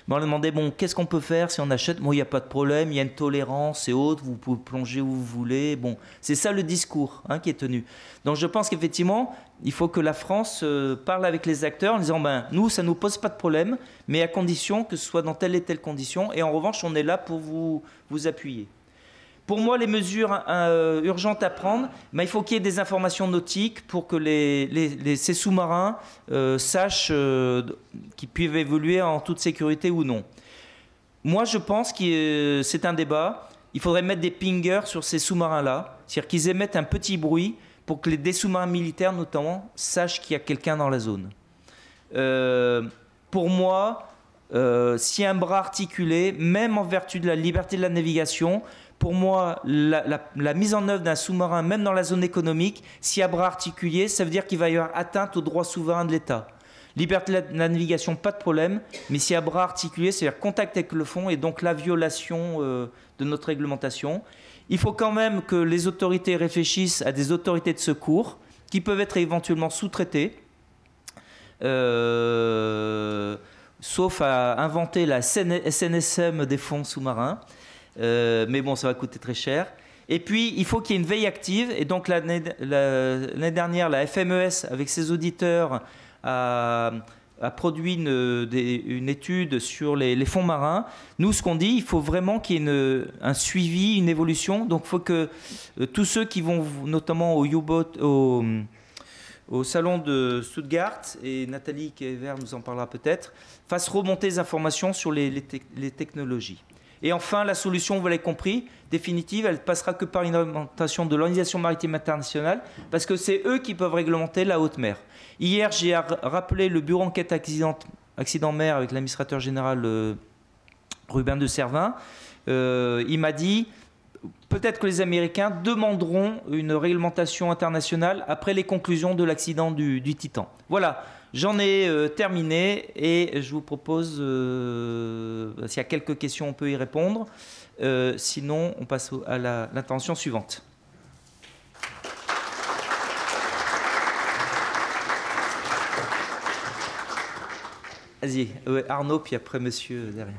Mais on leur demandait, bon, qu'est-ce qu'on peut faire si on achète? Bon, il n'y a pas de problème, il y a une tolérance et autres, vous pouvez plonger où vous voulez. Bon, c'est ça le discours qui est tenu. Donc je pense qu'effectivement, il faut que la France parle avec les acteurs en disant, nous, ça ne nous pose pas de problème, mais à condition que ce soit dans telle et telle condition. Et en revanche, on est là pour vous appuyer. Pour moi, les mesures urgentes à prendre, il faut qu'il y ait des informations nautiques pour que ces sous-marins sachent qu'ils peuvent évoluer en toute sécurité ou non. Moi, je pense que c'est un débat. Il faudrait mettre des pingers sur ces sous-marins-là, c'est-à-dire qu'ils émettent un petit bruit pour que des sous-marins militaires, notamment, sachent qu'il y a quelqu'un dans la zone. Pour moi, s'il y a un bras articulé, même en vertu de la liberté de la navigation, pour moi, la mise en œuvre d'un sous-marin, même dans la zone économique, s'il y a bras articulé, ça veut dire qu'il va y avoir atteinte aux droits souverains de l'État. Liberté de la navigation, pas de problème, mais s'il y a bras articulé, c'est-à-dire contact avec le fond et donc la violation de notre réglementation. Il faut quand même que les autorités réfléchissent à des autorités de secours qui peuvent être éventuellement sous-traitées, sauf à inventer la SNSM des fonds sous-marins. Mais bon, ça va coûter très cher. Et puis, il faut qu'il y ait une veille active. Et donc, l'année dernière, la FMES, avec ses auditeurs, a produit une étude sur les fonds marins. Nous, ce qu'on dit, il faut vraiment qu'il y ait un suivi, une évolution. Donc, il faut que tous ceux qui vont, notamment au U-Boat, au salon de Stuttgart, et Nathalie Kever nous en parlera peut-être, fassent remonter les informations sur les technologies. Et enfin, la solution, vous l'avez compris, définitive, elle ne passera que par une réglementation de l'Organisation maritime internationale, parce que c'est eux qui peuvent réglementer la haute mer. Hier, j'ai rappelé le bureau enquête accident mer avec l'administrateur général Ruben de Servin. Il m'a dit, peut-être que les Américains demanderont une réglementation internationale après les conclusions de l'accident du Titan. Voilà. J'en ai terminé et je vous propose, s'il y a quelques questions, on peut y répondre. Sinon, on passe à l'intervention suivante. Vas-y, Arnaud, puis après monsieur derrière.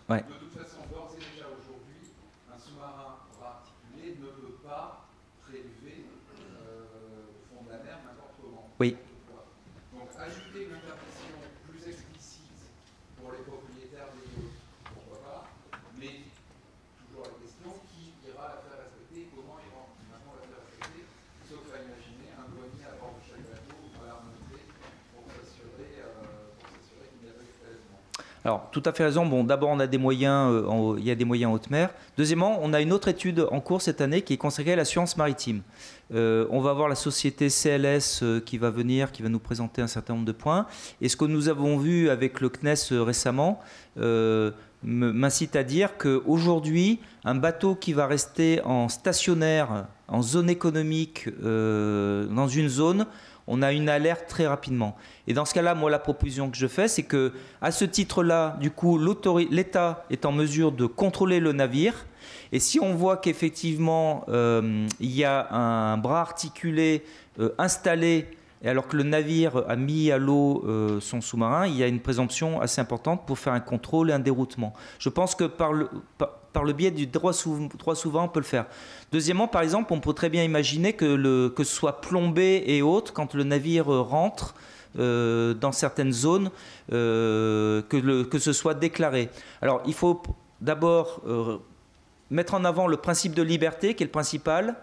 Ouais. De toute façon, d'ores et déjà aujourd'hui, un sous-marin bras articulé ne peut pas prélever Oui. Donc ajouter une interdiction plus explicite pour les propriétaires des yachts, pourquoi pas, mais toujours la question qui ira la faire respecter, comment ira maintenant la faire respecter, sauf à imaginer un douanier à bord de chaque bateau à l'harmoniser pour s'assurer qu'il n'y a pas de prélèvement. Alors, tout à fait raison. Bon, d'abord, on a des moyens, il y a des moyens en haute mer. Deuxièmement, on a une autre étude en cours cette année qui est consacrée à l'assurance maritime. On va avoir la société CLS qui va venir, qui va nous présenter un certain nombre de points. Et ce que nous avons vu avec le CNES récemment m'incite à dire qu'aujourd'hui, un bateau qui va rester en stationnaire, en zone économique, dans une zone, on a une alerte très rapidement. Et dans ce cas-là, moi, la proposition que je fais, c'est que, à ce titre-là, du coup, l'État est en mesure de contrôler le navire. Et si on voit qu'effectivement, il y a un bras articulé installé, et alors que le navire a mis à l'eau son sous-marin, il y a une présomption assez importante pour faire un contrôle et un déroutement. Je pense que par le biais du droit souverain, on peut le faire. Deuxièmement, par exemple, on peut très bien imaginer que ce soit plombé et autres, quand le navire rentre dans certaines zones, que ce soit déclaré. Alors, il faut d'abord mettre en avant le principe de liberté, qui est le principal,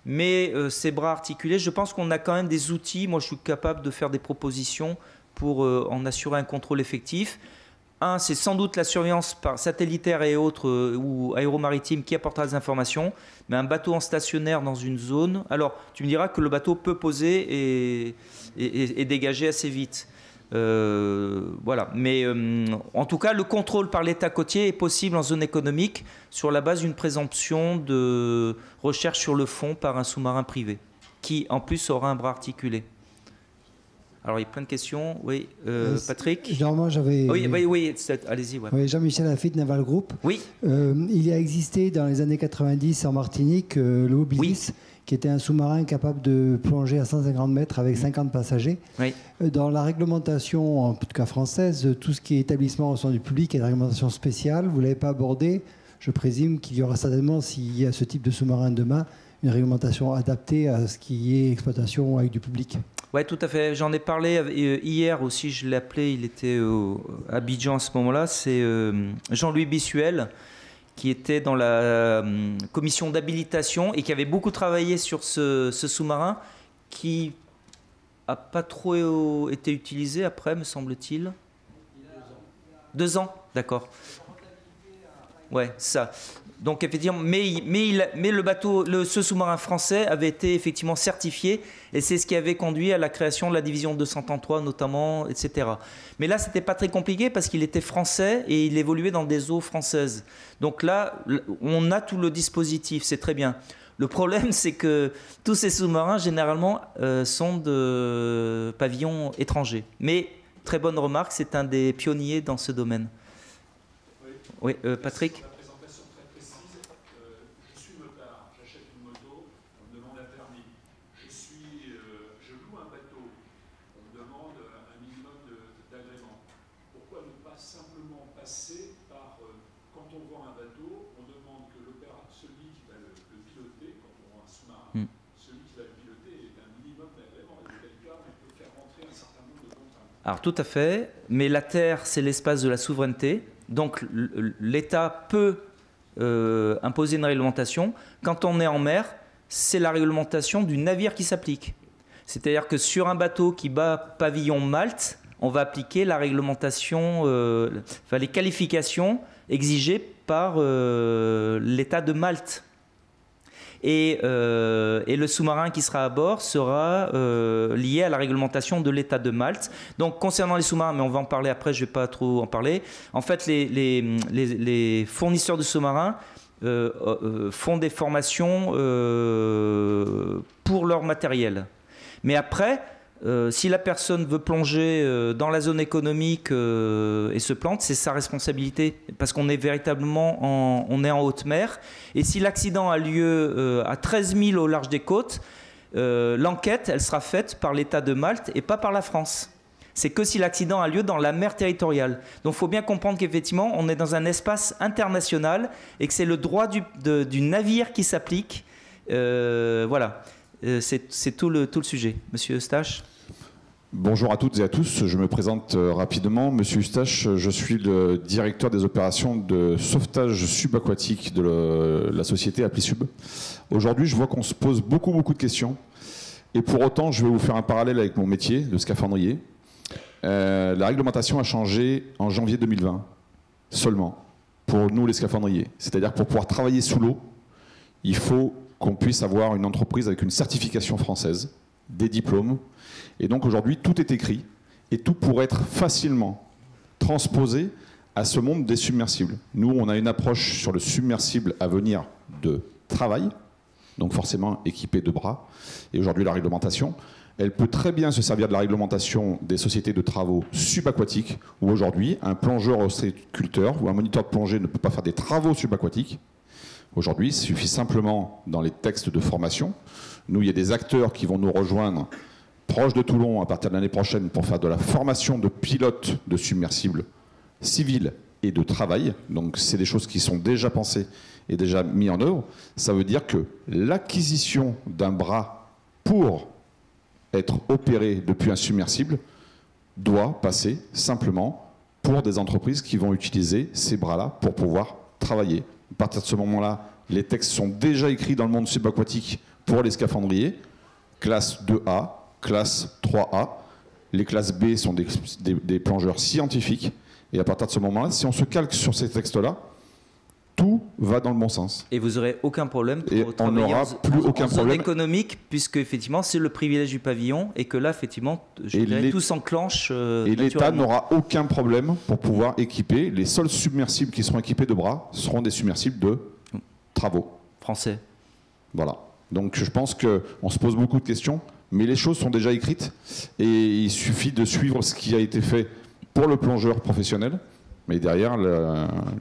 mais ces bras articulés, je pense qu'on a quand même des outils. Moi, je suis capable de faire des propositions pour en assurer un contrôle effectif. Un, c'est sans doute la surveillance par satellitaire et autres, ou aéromaritime, qui apportera des informations. Mais un bateau en stationnaire dans une zone... Alors, tu me diras que le bateau peut poser et dégager assez vite. Voilà. Mais en tout cas, le contrôle par l'État côtier est possible en zone économique sur la base d'une présomption de recherche sur le fond par un sous-marin privé, qui en plus aura un bras articulé. Alors, il y a plein de questions. Oui, Patrick. Moi, j'avais... Oui, allez-y. Ouais. Oui, Jean-Michel Lafitte, Naval Group. Oui. Il y a existé dans les années 90 en Martinique le Mobilis, oui, qui était un sous-marin capable de plonger à 150 mètres avec 50 passagers. Oui. Dans la réglementation, en tout cas française, tout ce qui est établissement au sein du public est une réglementation spéciale. Vous ne l'avez pas abordé. Je présume qu'il y aura certainement, s'il y a ce type de sous-marin demain, une réglementation adaptée à ce qui est exploitation avec du public. Oui, tout à fait. J'en ai parlé hier aussi, je l'ai appelé, il était à Abidjan à ce moment-là. C'est Jean-Louis Bissuel, qui était dans la commission d'habilitation et qui avait beaucoup travaillé sur ce sous-marin, qui n'a pas trop été utilisé après, me semble-t-il. 2 ans, d'accord. Ouais, ça. Donc effectivement, mais le bateau, ce sous-marin français avait été effectivement certifié, et c'est ce qui avait conduit à la création de la division 233 notamment, etc. Mais là, c'était pas très compliqué parce qu'il était français et il évoluait dans des eaux françaises. Donc là, on a tout le dispositif, c'est très bien. Le problème, c'est que tous ces sous-marins, généralement, sont de pavillons étrangers. Mais, très bonne remarque, c'est un des pionniers dans ce domaine. Oui, Patrick ? Alors tout à fait, mais la terre, c'est l'espace de la souveraineté, donc l'État peut imposer une réglementation. Quand on est en mer, c'est la réglementation du navire qui s'applique. C'est-à-dire que sur un bateau qui bat pavillon Malte, on va appliquer la réglementation, les qualifications exigées par l'État de Malte. Et le sous-marin qui sera à bord sera lié à la réglementation de l'État de Malte. Donc concernant les sous-marins, mais on va en parler après, je ne vais pas trop en parler. En fait, les fournisseurs de sous-marins font des formations pour leur matériel. Mais après, si la personne veut plonger dans la zone économique et se plante, c'est sa responsabilité, parce qu'on est véritablement en haute mer. Et si l'accident a lieu à 13 000 au large des côtes, l'enquête, elle sera faite par l'État de Malte et pas par la France. C'est que si l'accident a lieu dans la mer territoriale. Donc il faut bien comprendre qu'effectivement, on est dans un espace international et que c'est le droit du navire qui s'applique. Voilà. C'est tout le sujet. Monsieur Eustache ? Bonjour à toutes et à tous, je me présente rapidement. Monsieur Eustache, je suis le directeur des opérations de sauvetage subaquatique de la société ApplySub. Aujourd'hui, je vois qu'on se pose beaucoup de questions. Et pour autant, je vais vous faire un parallèle avec mon métier de scaphandrier. La réglementation a changé en janvier 2020, seulement, pour nous les scaphandriers. C'est-à-dire que pour pouvoir travailler sous l'eau, il faut qu'on puisse avoir une entreprise avec une certification française, des diplômes. Et donc aujourd'hui, tout est écrit et tout pourrait être facilement transposé à ce monde des submersibles. Nous, on a une approche sur le submersible à venir de travail, donc forcément équipé de bras. Et aujourd'hui, la réglementation, elle peut très bien se servir de la réglementation des sociétés de travaux subaquatiques, où aujourd'hui, un plongeur ostréiculteur ou un moniteur de plongée ne peut pas faire des travaux subaquatiques. Aujourd'hui, il suffit simplement dans les textes de formation. Nous, il y a des acteurs qui vont nous rejoindre proche de Toulon à partir de l'année prochaine pour faire de la formation de pilotes de submersibles civils et de travail. Donc c'est des choses qui sont déjà pensées et déjà mises en œuvre. Ça veut dire que l'acquisition d'un bras pour être opéré depuis un submersible doit passer simplement pour des entreprises qui vont utiliser ces bras-là pour pouvoir travailler. À partir de ce moment-là, les textes sont déjà écrits dans le monde subaquatique pour les scaphandriers, classe 2A, classe 3A. Les classes B sont des plongeurs scientifiques. Et à partir de ce moment-là, si on se calque sur ces textes-là, tout va dans le bon sens. Et vous n'aurez aucun problème pour travailler en zone économique, puisque effectivement c'est le privilège du pavillon et que là effectivement tout s'enclenche. Et l'État n'aura aucun problème pour pouvoir équiper. Les seuls submersibles qui seront équipés de bras seront des submersibles de travaux. Français. Voilà. Donc je pense qu'on se pose beaucoup de questions, mais les choses sont déjà écrites et il suffit de suivre ce qui a été fait pour le plongeur professionnel. Mais derrière,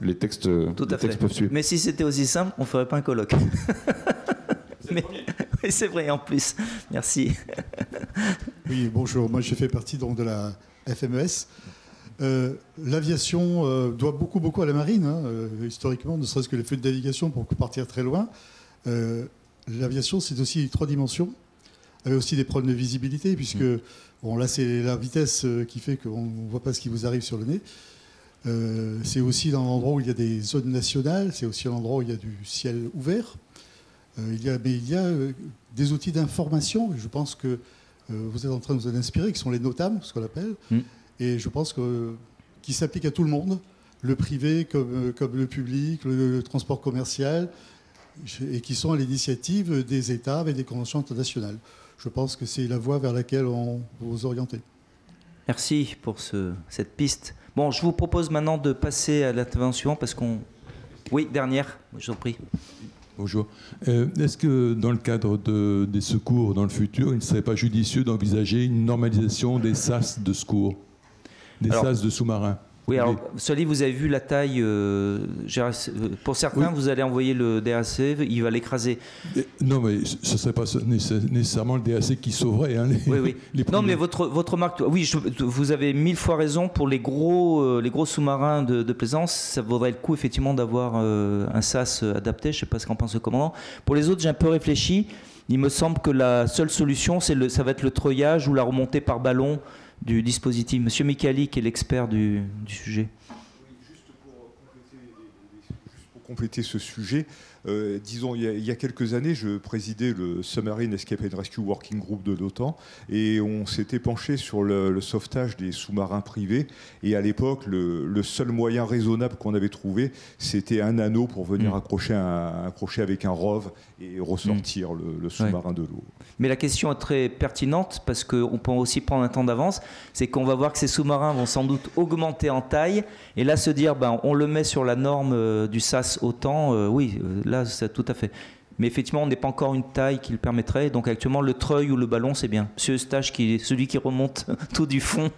les textes peuvent suivre. Mais si c'était aussi simple, on ne ferait pas un colloque. Mais c'est vrai en plus. Merci. Oui, bonjour. Moi, j'ai fait partie donc, de la FMES. L'aviation doit beaucoup à la marine, hein, historiquement, ne serait-ce que les feux de navigation pour partir très loin. L'aviation, c'est aussi 3 dimensions, avec aussi des problèmes de visibilité, puisque bon, là, c'est la vitesse qui fait qu'on ne voit pas ce qui vous arrive sur le nez. C'est aussi dans l'endroit où il y a des zones nationales, c'est aussi un endroit où il y a du ciel ouvert. Il y a des outils d'information, et je pense que vous êtes en train de vous en inspirer, qui sont les NOTAM, ce qu'on appelle, et je pense qu'ils s'appliquent à tout le monde, le privé comme le public, le transport commercial, et qui sont à l'initiative des États avec des conventions internationales. Je pense que c'est la voie vers laquelle on va vous orienter. Merci pour cette piste. Bon, je vous propose maintenant de passer à l'intervention parce qu'on... Oui, dernière, je vous en prie. Bonjour. Est-ce que dans le cadre des secours dans le futur, il ne serait pas judicieux d'envisager une normalisation des sas de secours, sas de sous-marins? Oui, alors, Soli, vous avez vu la taille. Pour certains, vous allez envoyer le DAC, il va l'écraser. Non, mais ce ne serait pas nécessairement le DAC qui sauverait. Hein, non, mais votre remarque. Oui, vous avez 1000 fois raison. Pour les gros sous-marins de plaisance, ça vaudrait le coup, effectivement, d'avoir un SAS adapté. Je ne sais pas ce qu'en pense le commandant. Pour les autres, j'ai un peu réfléchi. Il me semble que la seule solution, ça va être le treuillage ou la remontée par ballon du dispositif. Monsieur Micali, qui est l'expert du sujet. Oui, juste pour compléter ce sujet, disons, il y a quelques années, je présidais le Submarine Escape and Rescue Working Group de l'OTAN et on s'était penché sur le sauvetage des sous-marins privés. Et à l'époque, le seul moyen raisonnable qu'on avait trouvé, c'était un anneau pour venir accrocher avec un ROV et ressortir le sous-marin de l'eau. Mais la question est très pertinente parce qu'on peut aussi prendre un temps d'avance. C'est qu'on va voir que ces sous-marins vont sans doute augmenter en taille. Et là, se dire, on le met sur la norme du SAS OTAN, oui, là, c'est tout à fait. Mais effectivement, on n'est pas encore une taille qui le permettrait. Donc actuellement, le treuil ou le ballon, c'est bien. Monsieur Eustache, qui est celui qui remonte tout du fond.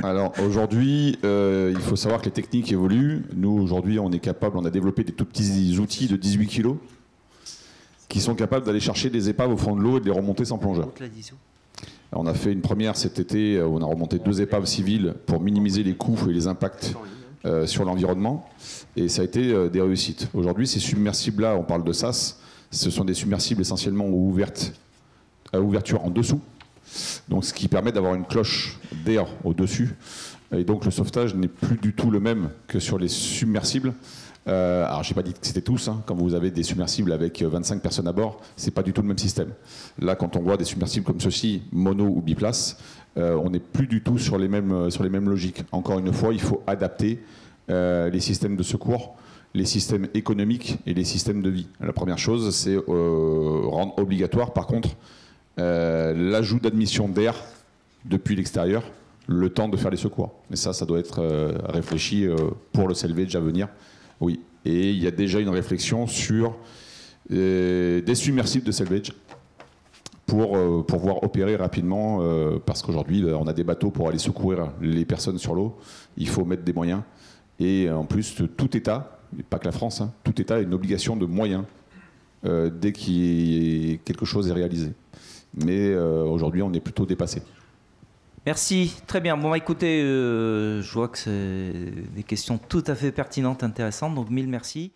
Alors aujourd'hui, il faut savoir que les techniques évoluent. Nous, aujourd'hui, on a développé des tout petits outils de 18 kg qui sont capables d'aller chercher des épaves au fond de l'eau et de les remonter sans plongeur. On a fait une première cet été, où on a remonté 2 épaves civiles pour minimiser les coûts et les impacts sur l'environnement. Et ça a été des réussites. Aujourd'hui, ces submersibles-là, on parle de SAS, ce sont des submersibles essentiellement à ouverture en dessous. Donc, ce qui permet d'avoir une cloche d'air au-dessus. Et donc, le sauvetage n'est plus du tout le même que sur les submersibles. Alors, je n'ai pas dit que c'était tous. Quand vous avez des submersibles avec 25 personnes à bord, ce n'est pas du tout le même système. Là, quand on voit des submersibles comme ceux-ci, mono ou biplace, on n'est plus du tout sur les mêmes logiques. Encore une fois, il faut adapter les systèmes de secours, les systèmes économiques et les systèmes de vie. La première chose, c'est rendre obligatoire, par contre, l'ajout d'admission d'air depuis l'extérieur, le temps de faire les secours. Mais ça doit être réfléchi pour le salvage à venir. Oui. Et il y a déjà une réflexion sur des submersibles de salvage pour pouvoir opérer rapidement, parce qu'aujourd'hui, on a des bateaux pour aller secourir les personnes sur l'eau. Il faut mettre des moyens. Et en plus, tout État, pas que la France, tout État a une obligation de moyens dès quelque chose est réalisé. Mais aujourd'hui, on est plutôt dépassé. Merci, très bien. Bon, écoutez, je vois que c'est des questions tout à fait pertinentes, intéressantes, donc mille merci.